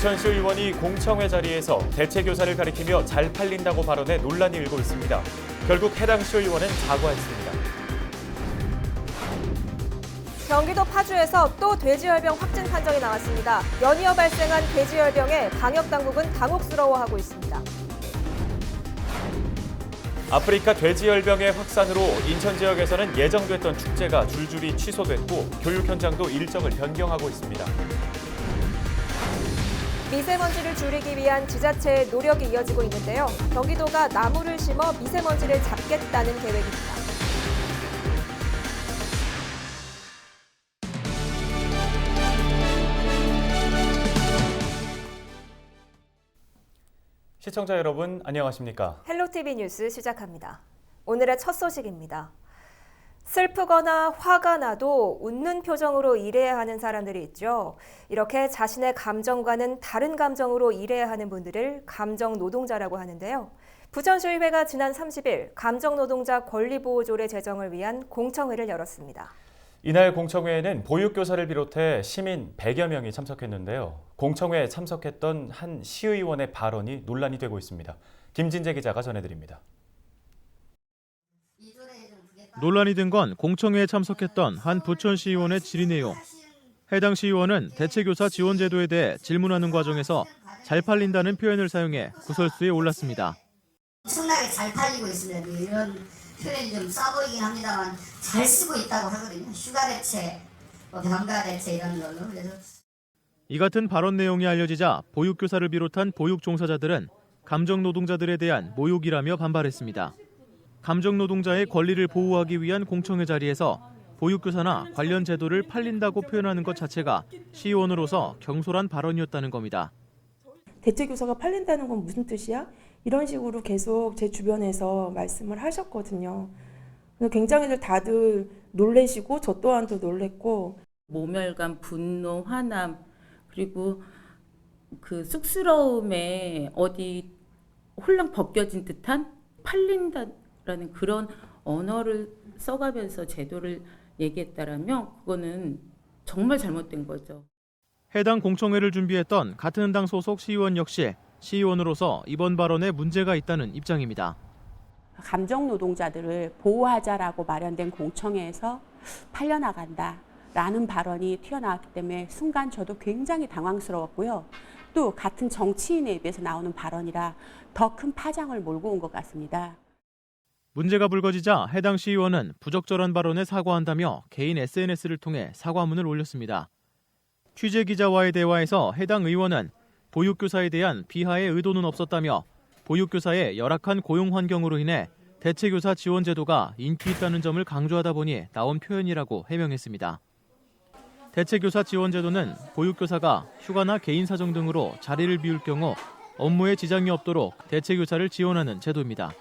부천시 의원이 공청회 자리에서 대체교사를 가리키며 잘 팔린다고 발언해 논란이 일고 있습니다. 결국 해당 시의원은 사과했습니다. 경기도 파주에서 또 돼지열병 확진 판정이 나왔습니다. 연이어 발생한 돼지열병에 방역당국은 당혹스러워하고 있습니다. 아프리카 돼지열병의 확산으로 인천 지역에서는 예정됐던 축제가 줄줄이 취소됐고 교육 현장도 일정을 변경하고 있습니다. 미세먼지를 줄이기 위한 지자체의 노력이 이어지고 있는데요. 경기도가 나무를 심어 미세먼지를 잡겠다는 계획입니다. 시청자 여러분, 안녕하십니까? 헬로티비 뉴스 시작합니다. 오늘의 첫 소식입니다. 슬프거나 화가 나도 웃는 표정으로 일해야 하는 사람들이 있죠. 이렇게 자신의 감정과는 다른 감정으로 일해야 하는 분들을 감정노동자라고 하는데요. 부천시의회가 지난 30일 감정노동자 권리보호조례 제정을 위한 공청회를 열었습니다. 이날 공청회에는 보육교사를 비롯해 시민 100여 명이 참석했는데요. 공청회에 참석했던 한 시의원의 발언이 논란이 되고 있습니다. 김진재 기자가 전해드립니다. 논란이 된 건 공청회에 참석했던 한 부천시의원의 질의 내용. 해당 시의원은 대체교사 지원제도에 대해 질문하는 과정에서 잘 팔린다는 표현을 사용해 구설수에 올랐습니다. 엄청나게 잘 팔리고 있습니다. 이런 표현이 좀 싸보이긴 합니다만 잘 쓰고 있다고 하거든요. 휴가 대체, 병가 대체 이런 걸로. 그래서 이 같은 발언 내용이 알려지자 보육교사를 비롯한 보육 종사자들은 감정노동자들에 대한 모욕이라며 반발했습니다. 감정노동자의 권리를 보호하기 위한 공청회 자리에서 보육교사나 관련 제도를 팔린다고 표현하는 것 자체가 시의원으로서 경솔한 발언이었다는 겁니다. 대체교사가 팔린다는 건 무슨 뜻이야? 이런 식으로 계속 제 주변에서 말씀을 하셨거든요. 굉장히들 다들 놀래시고 저 또한도 놀랬고 모멸감, 분노, 화남 그리고 그 쑥스러움에 어디 홀랑 벗겨진 듯한 팔린다라는 그런 언어를 써가면서 제도를 얘기했다라면 그거는 정말 잘못된 거죠. 해당 공청회를 준비했던 같은 당 소속 시의원 역시 시의원으로서 이번 발언에 문제가 있다는 입장입니다. 감정노동자들을 보호하자라고 마련된 공청회에서 팔려나간다라는 발언이 튀어나왔기 때문에 순간 저도 굉장히 당황스러웠고요. 또 같은 정치인에 비해서 나오는 발언이라 더 큰 파장을 몰고 온 것 같습니다. 문제가 불거지자 해당 시의원은 부적절한 발언에 사과한다며 개인 SNS를 통해 사과문을 올렸습니다. 취재기자와의 대화에서 해당 의원은 보육교사에 대한 비하의 의도는 없었다며 보육교사의 열악한 고용 환경으로 인해 대체교사 지원 제도가 인기 있다는 점을 강조하다 보니 나온 표현이라고 해명했습니다. 대체교사 지원 제도는 보육교사가 휴가나 개인 사정 등으로 자리를 비울 경우 업무에 지장이 없도록 대체교사를 지원하는 제도입니다.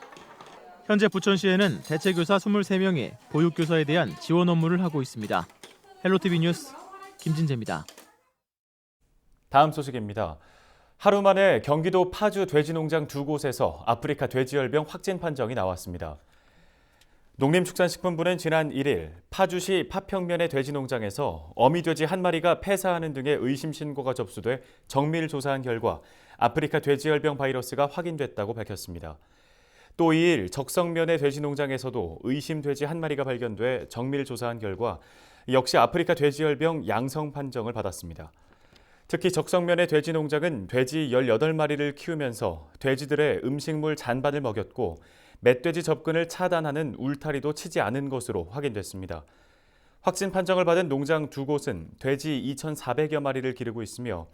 현재 부천시에는 대체교사 23명이 보육교사에 대한 지원 업무를 하고 있습니다. 헬로티비 뉴스 김진재입니다. 다음 소식입니다. 하루 만에 경기도 파주 돼지농장 두 곳에서 아프리카 돼지열병 확진 판정이 나왔습니다. 농림축산식품부는 지난 1일 파주시 파평면의 돼지농장에서 어미돼지 한 마리가 폐사하는 등의 의심 신고가 접수돼 정밀 조사한 결과 아프리카 돼지열병 바이러스가 확인됐다고 밝혔습니다. 또 2일 적성면의 돼지농장에서도 의심 돼지 한 마리가 발견돼 정밀 조사한 결과 역시 아프리카 돼지열병 양성 판정을 받았습니다. 특히 적성면의 돼지농장은 돼지 18마리를 키우면서 돼지들의 음식물 잔반을 먹였고 멧돼지 접근을 차단하는 울타리도 치지 않은 것으로 확인됐습니다. 확진 판정을 받은 농장 두 곳은 돼지 2,400여 마리를 기르고 있으며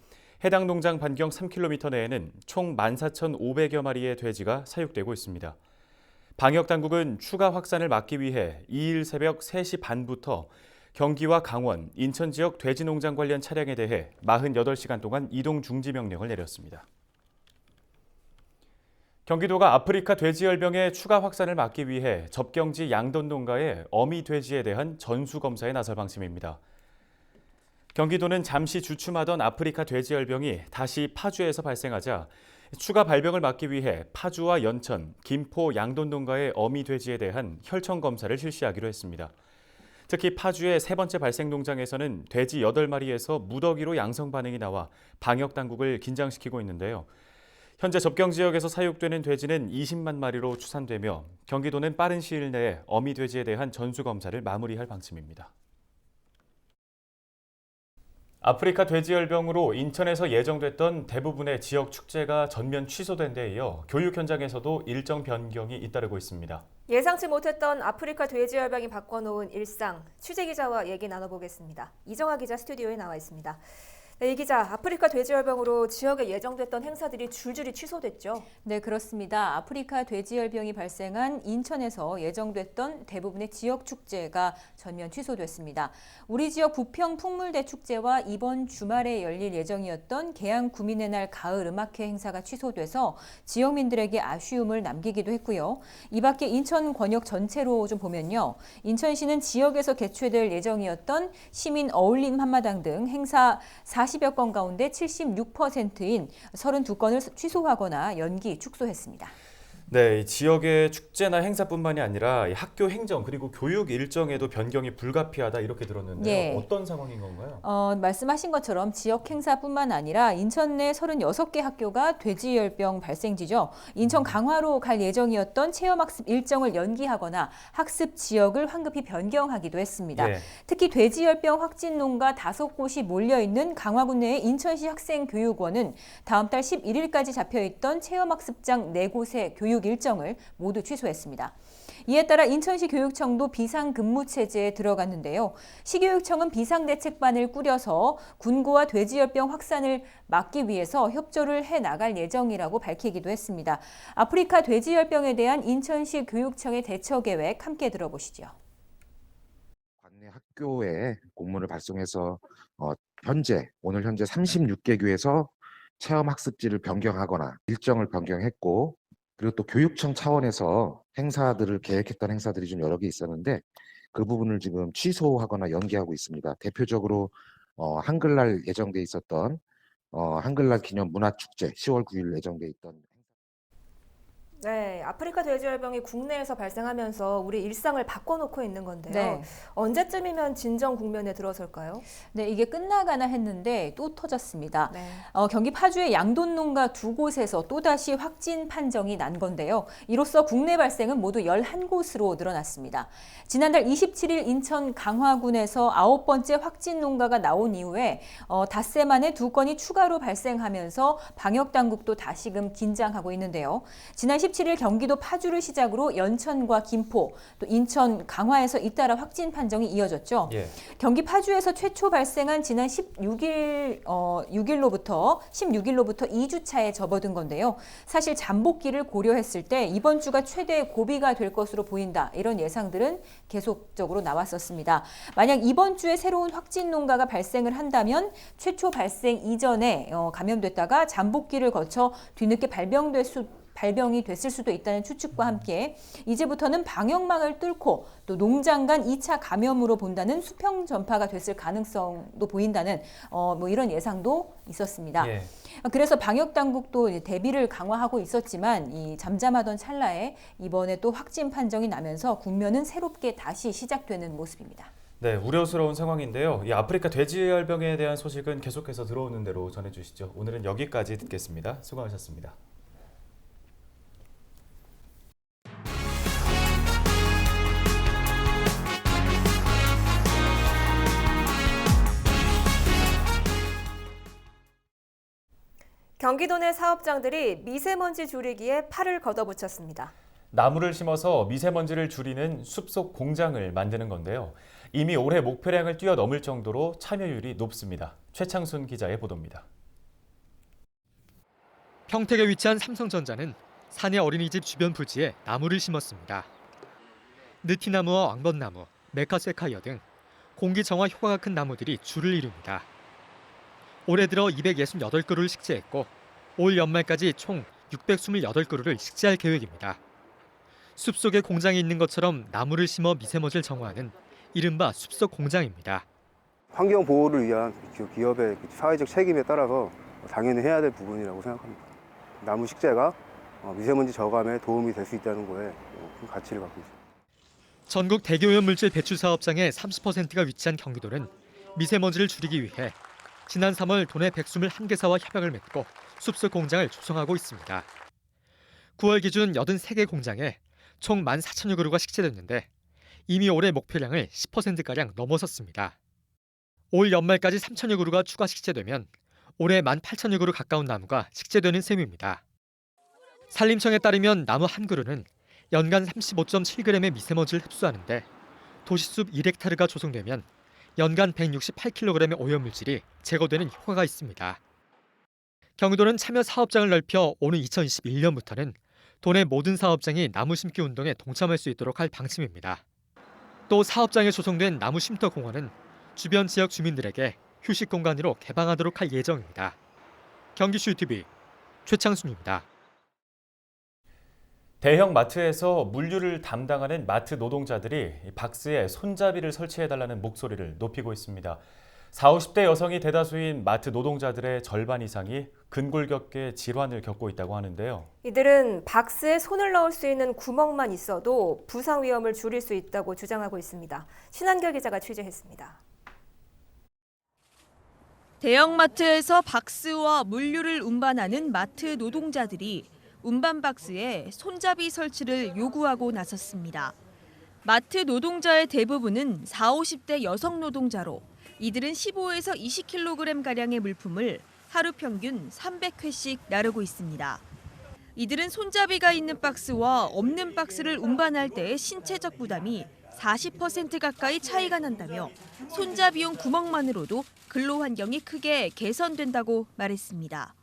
해당 농장 반경 3km 내에는 총 14,500여 마리의 돼지가 사육되고 있습니다. 방역당국은 추가 확산을 막기 위해 2일 새벽 3시 반부터 경기와 강원, 인천 지역 돼지농장 관련 차량에 대해 48시간 동안 이동 중지 명령을 내렸습니다. 경기도가 아프리카 돼지열병의 추가 확산을 막기 위해 접경지 양돈 농가의 어미 돼지에 대한 전수검사에 나설 방침입니다. 경기도는 잠시 주춤하던 아프리카 돼지열병이 다시 파주에서 발생하자 추가 발병을 막기 위해 파주와 연천, 김포 양돈 농가의 어미 돼지에 대한 혈청 검사를 실시하기로 했습니다. 특히 파주의 세 번째 발생 농장에서는 돼지 8마리에서 무더기로 양성 반응이 나와 방역 당국을 긴장시키고 있는데요. 현재 접경 지역에서 사육되는 돼지는 20만 마리로 추산되며 경기도는 빠른 시일 내에 어미 돼지에 대한 전수 검사를 마무리할 방침입니다. 아프리카 돼지열병으로 인천에서 예정됐던 대부분의 지역 축제가 전면 취소된 데 이어 교육 현장에서도 일정 변경이 잇따르고 있습니다. 예상치 못했던 아프리카 돼지열병이 바꿔놓은 일상, 취재 기자와 얘기 나눠보겠습니다. 이정아 기자 스튜디오에 나와 있습니다. 네, 이 기자, 아프리카 돼지열병으로 지역에 예정됐던 행사들이 줄줄이 취소됐죠? 네, 그렇습니다. 아프리카 돼지열병이 발생한 인천에서 예정됐던 대부분의 지역 축제가 전면 취소됐습니다. 우리 지역 부평 풍물대 축제와 이번 주말에 열릴 예정이었던 계양 구민의 날 가을 음악회 행사가 취소돼서 지역민들에게 아쉬움을 남기기도 했고요. 이 밖에 인천 권역 전체로 좀 보면요. 인천시는 지역에서 개최될 예정이었던 시민 어울림 한마당 등 행사 40여 건 가운데 76%인 32건을 취소하거나 연기, 축소했습니다. 네, 지역의 축제나 행사뿐만이 아니라 학교 행정 그리고 교육 일정에도 변경이 불가피하다 이렇게 들었는데요. 예. 어떤 상황인 건가요? 말씀하신 것처럼 지역 행사뿐만 아니라 인천 내 36개 학교가 돼지열병 발생지죠. 인천 강화로 갈 예정이었던 체험학습 일정을 연기하거나 학습 지역을 황급히 변경하기도 했습니다. 예. 특히 돼지열병 확진 농가 5곳이 몰려있는 강화군 내의 인천시 학생교육원은 다음 달 11일까지 잡혀있던 체험학습장 4곳의 교육 일정을 모두 취소했습니다. 이에 따라 인천시 교육청도 비상근무 체제에 들어갔는데요. 시교육청은 비상대책반을 꾸려서 군고와 돼지열병 확산을 막기 위해서 협조를 해나갈 예정이라고 밝히기도 했습니다. 아프리카 돼지열병에 대한 인천시 교육청의 대처 계획 함께 들어보시죠. 관내 학교에 공문을 발송해서 오늘 현재 36개 교에서 체험학습지를 변경하거나 일정을 변경했고, 그리고 또 교육청 차원에서 계획했던 행사들이 좀 여러 개 있었는데 그 부분을 지금 취소하거나 연기하고 있습니다. 대표적으로 한글날 예정돼 있었던 한글날 기념 문화축제 10월 9일 예정돼 있던 네, 아프리카 돼지열병이 국내에서 발생하면서 우리 일상을 바꿔놓고 있는 건데요. 네. 언제쯤이면 진정 국면에 들어설까요? 네, 이게 끝나가나 했는데 또 터졌습니다. 네. 경기 파주의 양돈 농가 2곳에서 또다시 확진 판정이 난 건데요. 이로써 국내 발생은 모두 11곳으로 늘어났습니다. 지난달 27일 인천 강화군에서 9번째 확진 농가가 나온 이후에 닷새 만에 2건이 추가로 발생하면서 방역당국도 다시금 긴장하고 있는데요. 지난 17일 경기도 파주를 시작으로 연천과 김포, 또 인천, 강화에서 잇따라 확진 판정이 이어졌죠. 예. 경기 파주에서 최초 발생한 지난 16일로부터 2주차에 접어든 건데요. 사실 잠복기를 고려했을 때 이번 주가 최대 고비가 될 것으로 보인다. 이런 예상들은 계속적으로 나왔었습니다. 만약 이번 주에 새로운 확진 농가가 발생을 한다면 최초 발생 이전에 감염됐다가 잠복기를 거쳐 뒤늦게 발병이 됐을 수도 있다는 추측과 함께 이제부터는 방역망을 뚫고 또 농장 간 2차 감염으로 본다는 수평 전파가 됐을 가능성도 보인다는 이런 예상도 있었습니다. 예. 그래서 방역 당국도 대비를 강화하고 있었지만 이 잠잠하던 찰나에 이번에 또 확진 판정이 나면서 국면은 새롭게 다시 시작되는 모습입니다. 네, 우려스러운 상황인데요. 이 아프리카 돼지열병에 대한 소식은 계속해서 들어오는 대로 전해주시죠. 오늘은 여기까지 듣겠습니다. 수고하셨습니다. 경기도 내 사업장들이 미세먼지 줄이기에 팔을 걷어붙였습니다. 나무를 심어서 미세먼지를 줄이는 숲속 공장을 만드는 건데요. 이미 올해 목표량을 뛰어넘을 정도로 참여율이 높습니다. 최창순 기자의 보도입니다. 평택에 위치한 삼성전자는 사내 어린이집 주변 부지에 나무를 심었습니다. 느티나무와 왕벚나무, 메카세카이어 등 공기 정화 효과가 큰 나무들이 줄을 이룹니다. 올해 들어 268그루를 식재했고 올 연말까지 총 628그루를 식재할 계획입니다. 숲속에 공장이 있는 것처럼 나무를 심어 미세먼지를 정화하는 이른바 숲속 공장입니다. 환경 보호를 위한 기업의 사회적 책임에 따라서 당연히 해야 될 부분이라고 생각합니다. 나무 식재가 미세먼지 저감에 도움이 될 수 있다는 거에 큰 가치를 갖고 있습니다. 전국 대기오염 물질 배출 사업장의 30%가 위치한 경기도는 미세먼지를 줄이기 위해 지난 3월 도내 121개사와 협약을 맺고 숲속 공장을 조성하고 있습니다. 9월 기준 83개 공장에 총 14,000여 그루가 식재됐는데 이미 올해 목표량을 10%가량 넘어섰습니다. 올 연말까지 3,000여 그루가 추가 식재되면 올해 18,000여 그루 가까운 나무가 식재되는 셈입니다. 산림청에 따르면 나무 한 그루는 연간 35.7g의 미세먼지를 흡수하는데 도시숲 1헥타르가 조성되면 연간 168kg의 오염물질이 제거되는 효과가 있습니다. 경기도는 참여 사업장을 넓혀 오는 2021년부터는 도내 모든 사업장이 나무 심기 운동에 동참할 수 있도록 할 방침입니다. 또 사업장에 조성된 나무 쉼터 공원은 주변 지역 주민들에게 휴식 공간으로 개방하도록 할 예정입니다. 경기슈TV 최창순입니다. 대형 마트에서 물류를 담당하는 마트 노동자들이 박스에 손잡이를 설치해달라는 목소리를 높이고 있습니다. 40, 50대 여성이 대다수인 마트 노동자들의 절반 이상이 근골격계 질환을 겪고 있다고 하는데요. 이들은 박스에 손을 넣을 수 있는 구멍만 있어도 부상 위험을 줄일 수 있다고 주장하고 있습니다. 신한결 기자가 취재했습니다. 대형마트에서 박스와 물류를 운반하는 마트 노동자들이 운반 박스에 손잡이 설치를 요구하고 나섰습니다. 마트 노동자의 대부분은 40, 50대 여성 노동자로 이들은 15에서 20kg가량의 물품을 하루 평균 300회씩 나르고 있습니다. 이들은 손잡이가 있는 박스와 없는 박스를 운반할 때의 신체적 부담이 40% 가까이 차이가 난다며 손잡이용 구멍만으로도 근로 환경이 크게 개선된다고 말했습니다.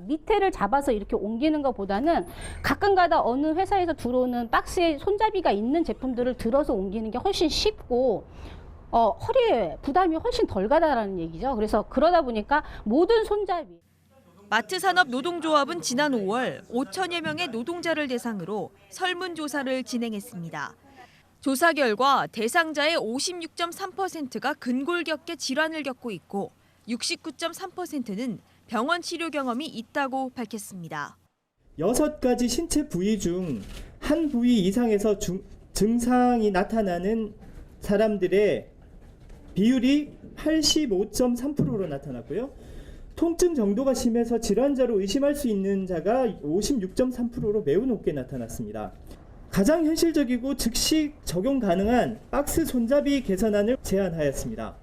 밑에를 잡아서 이렇게 옮기는 것보다는 가끔가다 어느 회사에서 들어오는 박스에 손잡이가 있는 제품들을 들어서 옮기는 게 훨씬 쉽고 허리에 부담이 훨씬 덜 가다라는 얘기죠. 그래서 그러다 보니까 모든 손잡이. 마트산업노동조합은 지난 5월 5천여 명의 노동자를 대상으로 설문조사를 진행했습니다. 조사 결과 대상자의 56.3%가 근골격계 질환을 겪고 있고 69.3%는 병원 치료 경험이 있다고 밝혔습니다. 6가지 신체 부위 중 한 부위 이상에서 증상이 나타나는 사람들의 비율이 85.3%로 나타났고요. 통증 정도가 심해서 질환자로 의심할 수 있는 자가 56.3%로 매우 높게 나타났습니다. 가장 현실적이고 즉시 적용 가능한 박스 손잡이 개선안을 제안하였습니다.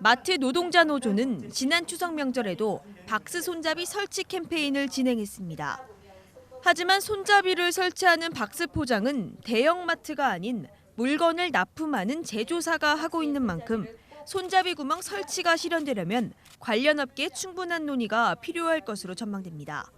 마트 노동자 노조는 지난 추석 명절에도 박스 손잡이 설치 캠페인을 진행했습니다. 하지만 손잡이를 설치하는 박스 포장은 대형마트가 아닌 물건을 납품하는 제조사가 하고 있는 만큼 손잡이 구멍 설치가 실현되려면 관련 업계에 충분한 논의가 필요할 것으로 전망됩니다.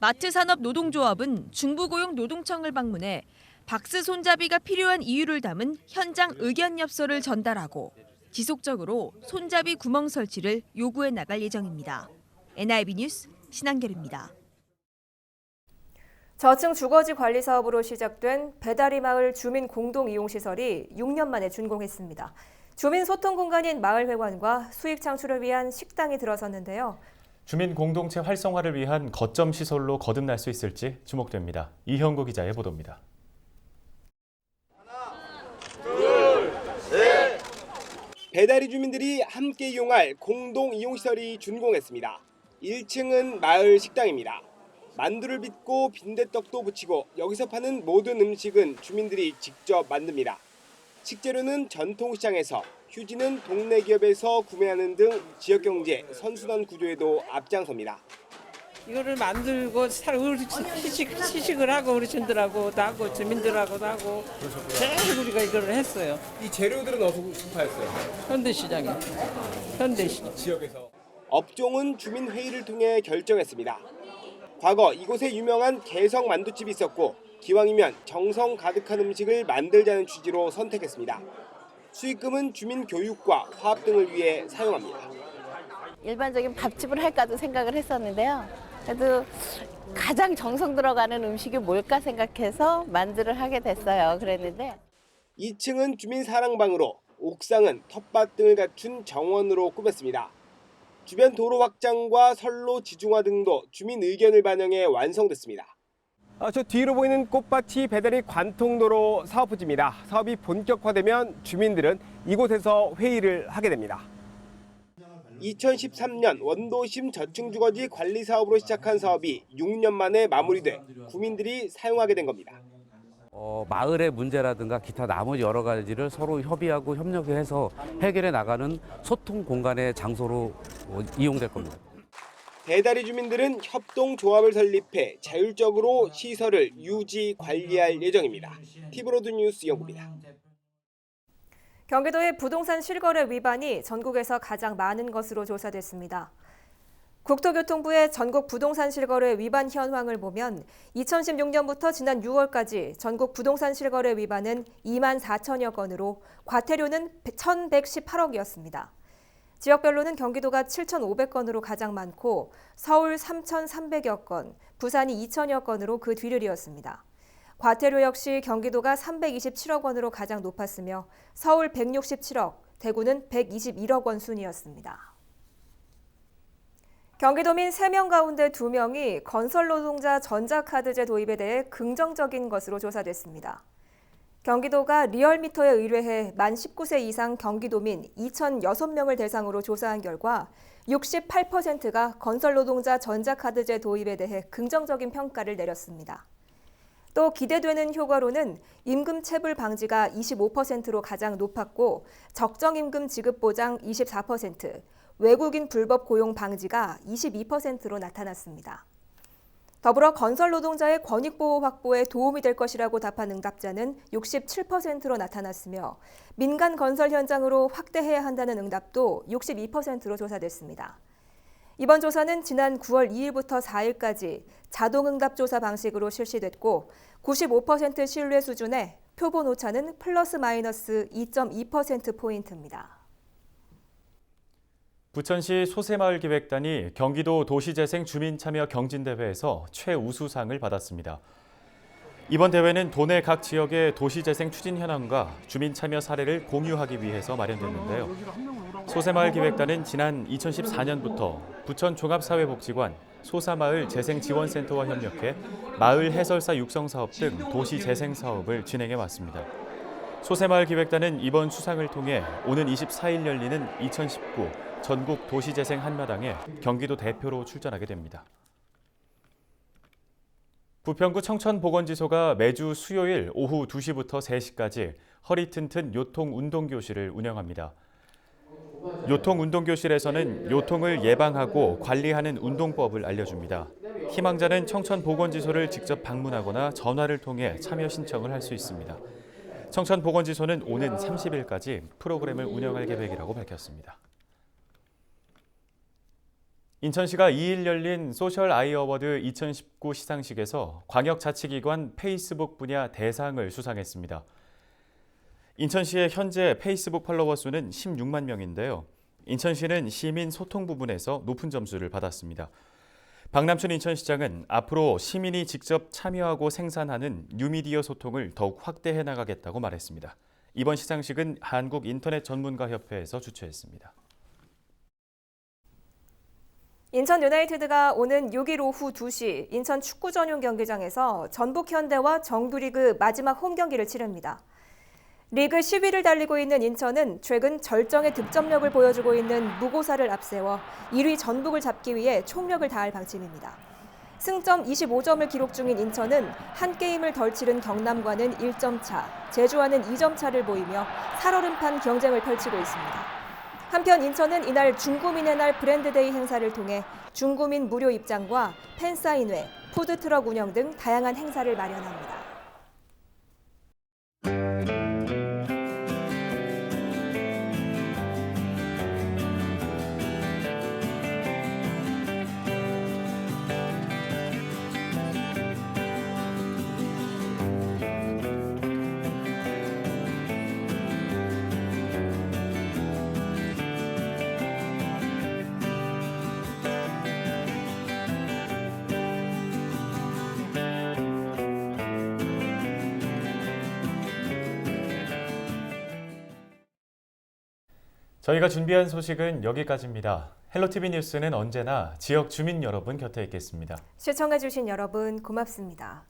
마트산업노동조합은 중부고용노동청을 방문해 박스 손잡이가 필요한 이유를 담은 현장 의견 엽서를 전달하고 지속적으로 손잡이 구멍 설치를 요구해 나갈 예정입니다. NIB 뉴스 신한결입니다. 저층 주거지 관리 사업으로 시작된 배다리 마을 주민 공동 이용 시설이 6년 만에 준공했습니다. 주민 소통 공간인 마을회관과 수익 창출을 위한 식당이 들어섰는데요. 주민 공동체 활성화를 위한 거점 시설로 거듭날 수 있을지 주목됩니다. 이형구 기자의 보도입니다. 배다리 주민들이 함께 이용할 공동 이용시설이 준공했습니다. 1층은 마을 식당입니다. 만두를 빚고 빈대떡도 부치고 여기서 파는 모든 음식은 주민들이 직접 만듭니다. 식재료는 전통시장에서, 휴지는 동네 기업에서 구매하는 등 지역경제 선순환 구조에도 앞장섭니다. 이거를 만들고 시식을 하고 어르신들하고도 하고 주민들하고도 하고 계속 우리가 이걸 했어요. 이 재료들은 어디서 구파했어요? 현대시장에. 현대시장. 지역에서. 업종은 주민회의를 통해 결정했습니다. 과거 이곳에 유명한 개성 만두집이 있었고 기왕이면 정성 가득한 음식을 만들자는 취지로 선택했습니다. 수익금은 주민 교육과 화합 등을 위해 사용합니다. 일반적인 밥집을 할까도 생각을 했었는데요. 그래도 가장 정성 들어가는 음식이 뭘까 생각해서 만두를 하게 됐어요. 그랬는데 2층은 주민 사랑방으로, 옥상은 텃밭 등을 갖춘 정원으로 꾸몄습니다. 주변 도로 확장과 선로 지중화 등도 주민 의견을 반영해 완성됐습니다. 저 뒤로 보이는 꽃밭이 배달이 관통도로 사업 부지입니다. 사업이 본격화되면 주민들은 이곳에서 회의를 하게 됩니다. 2013년 원도심 저층주거지 관리 사업으로 시작한 사업이 6년 만에 마무리돼 구민들이 사용하게 된 겁니다. 마을의 문제라든가 기타 나머지 여러 가지를 서로 협의하고 협력해서 해결해 나가는 소통 공간의 장소로 이용될 겁니다. 배다리 주민들은 협동조합을 설립해 자율적으로 시설을 유지, 관리할 예정입니다. TV로드 뉴스 영구입니다. 경기도의 부동산 실거래 위반이 전국에서 가장 많은 것으로 조사됐습니다. 국토교통부의 전국 부동산 실거래 위반 현황을 보면 2016년부터 지난 6월까지 전국 부동산 실거래 위반은 2만 4천여 건으로 과태료는 1,118억이었습니다. 지역별로는 경기도가 7,500건으로 가장 많고 서울 3,300여 건, 부산이 2천여 건으로 그 뒤를 이었습니다. 과태료 역시 경기도가 327억 원으로 가장 높았으며 서울 167억, 대구는 121억 원 순이었습니다. 경기도민 3명 가운데 2명이 건설노동자 전자카드제 도입에 대해 긍정적인 것으로 조사됐습니다. 경기도가 리얼미터에 의뢰해 만 19세 이상 경기도민 2,006명을 대상으로 조사한 결과 68%가 건설노동자 전자카드제 도입에 대해 긍정적인 평가를 내렸습니다. 또 기대되는 효과로는 임금 체불 방지가 25%로 가장 높았고 적정임금 지급 보장 24%, 외국인 불법 고용 방지가 22%로 나타났습니다. 더불어 건설 노동자의 권익보호 확보에 도움이 될 것이라고 답한 응답자는 67%로 나타났으며 민간 건설 현장으로 확대해야 한다는 응답도 62%로 조사됐습니다. 이번 조사는 지난 9월 2일부터 4일까지 자동응답 조사 방식으로 실시됐고 95% 신뢰 수준에 표본 오차는 플러스 마이너스 2.2%포인트입니다. 부천시 소새마을기획단이 경기도 도시재생 주민참여 경진대회에서 최우수상을 받았습니다. 이번 대회는 도내 각 지역의 도시재생 추진 현황과 주민참여 사례를 공유하기 위해서 마련됐는데요. 소새마을기획단은 지난 2014년부터 부천 종합사회복지관, 소사마을 재생지원센터와 협력해 마을 해설사 육성 사업 등 도시재생 사업을 진행해 왔습니다. 소새마을기획단은 이번 수상을 통해 오는 24일 열리는 2019 전국 도시재생 한마당에 경기도 대표로 출전하게 됩니다. 부평구 청천보건지소가 매주 수요일 오후 2시부터 3시까지 허리 튼튼 요통운동교실을 운영합니다. 요통운동교실에서는 요통을 예방하고 관리하는 운동법을 알려줍니다. 희망자는 청천보건지소를 직접 방문하거나 전화를 통해 참여 신청을 할 수 있습니다. 청천보건지소는 오는 30일까지 프로그램을 운영할 계획이라고 밝혔습니다. 인천시가 2일 열린 소셜 아이 어워드 2019 시상식에서 광역자치기관 페이스북 분야 대상을 수상했습니다. 인천시의 현재 페이스북 팔로워 수는 16만 명인데요. 인천시는 시민 소통 부분에서 높은 점수를 받았습니다. 박남춘 인천시장은 앞으로 시민이 직접 참여하고 생산하는 뉴미디어 소통을 더욱 확대해 나가겠다고 말했습니다. 이번 시상식은 한국인터넷전문가협회에서 주최했습니다. 인천 유나이티드가 오는 6일 오후 2시 인천 축구 전용 경기장에서 전북 현대와 정규리그 마지막 홈 경기를 치릅니다. 리그 10위를 달리고 있는 인천은 최근 절정의 득점력을 보여주고 있는 무고사를 앞세워 1위 전북을 잡기 위해 총력을 다할 방침입니다. 승점 25점을 기록 중인 인천은 한 게임을 덜 치른 경남과는 1점 차, 제주와는 2점 차를 보이며 살얼음판 경쟁을 펼치고 있습니다. 한편 인천은 이날 중구민의 날 브랜드데이 행사를 통해 중구민 무료 입장과 팬사인회, 푸드트럭 운영 등 다양한 행사를 마련합니다. 저희가 준비한 소식은 여기까지입니다. 헬로티비 뉴스는 언제나 지역 주민 여러분 곁에 있겠습니다. 시청해주신 여러분 고맙습니다.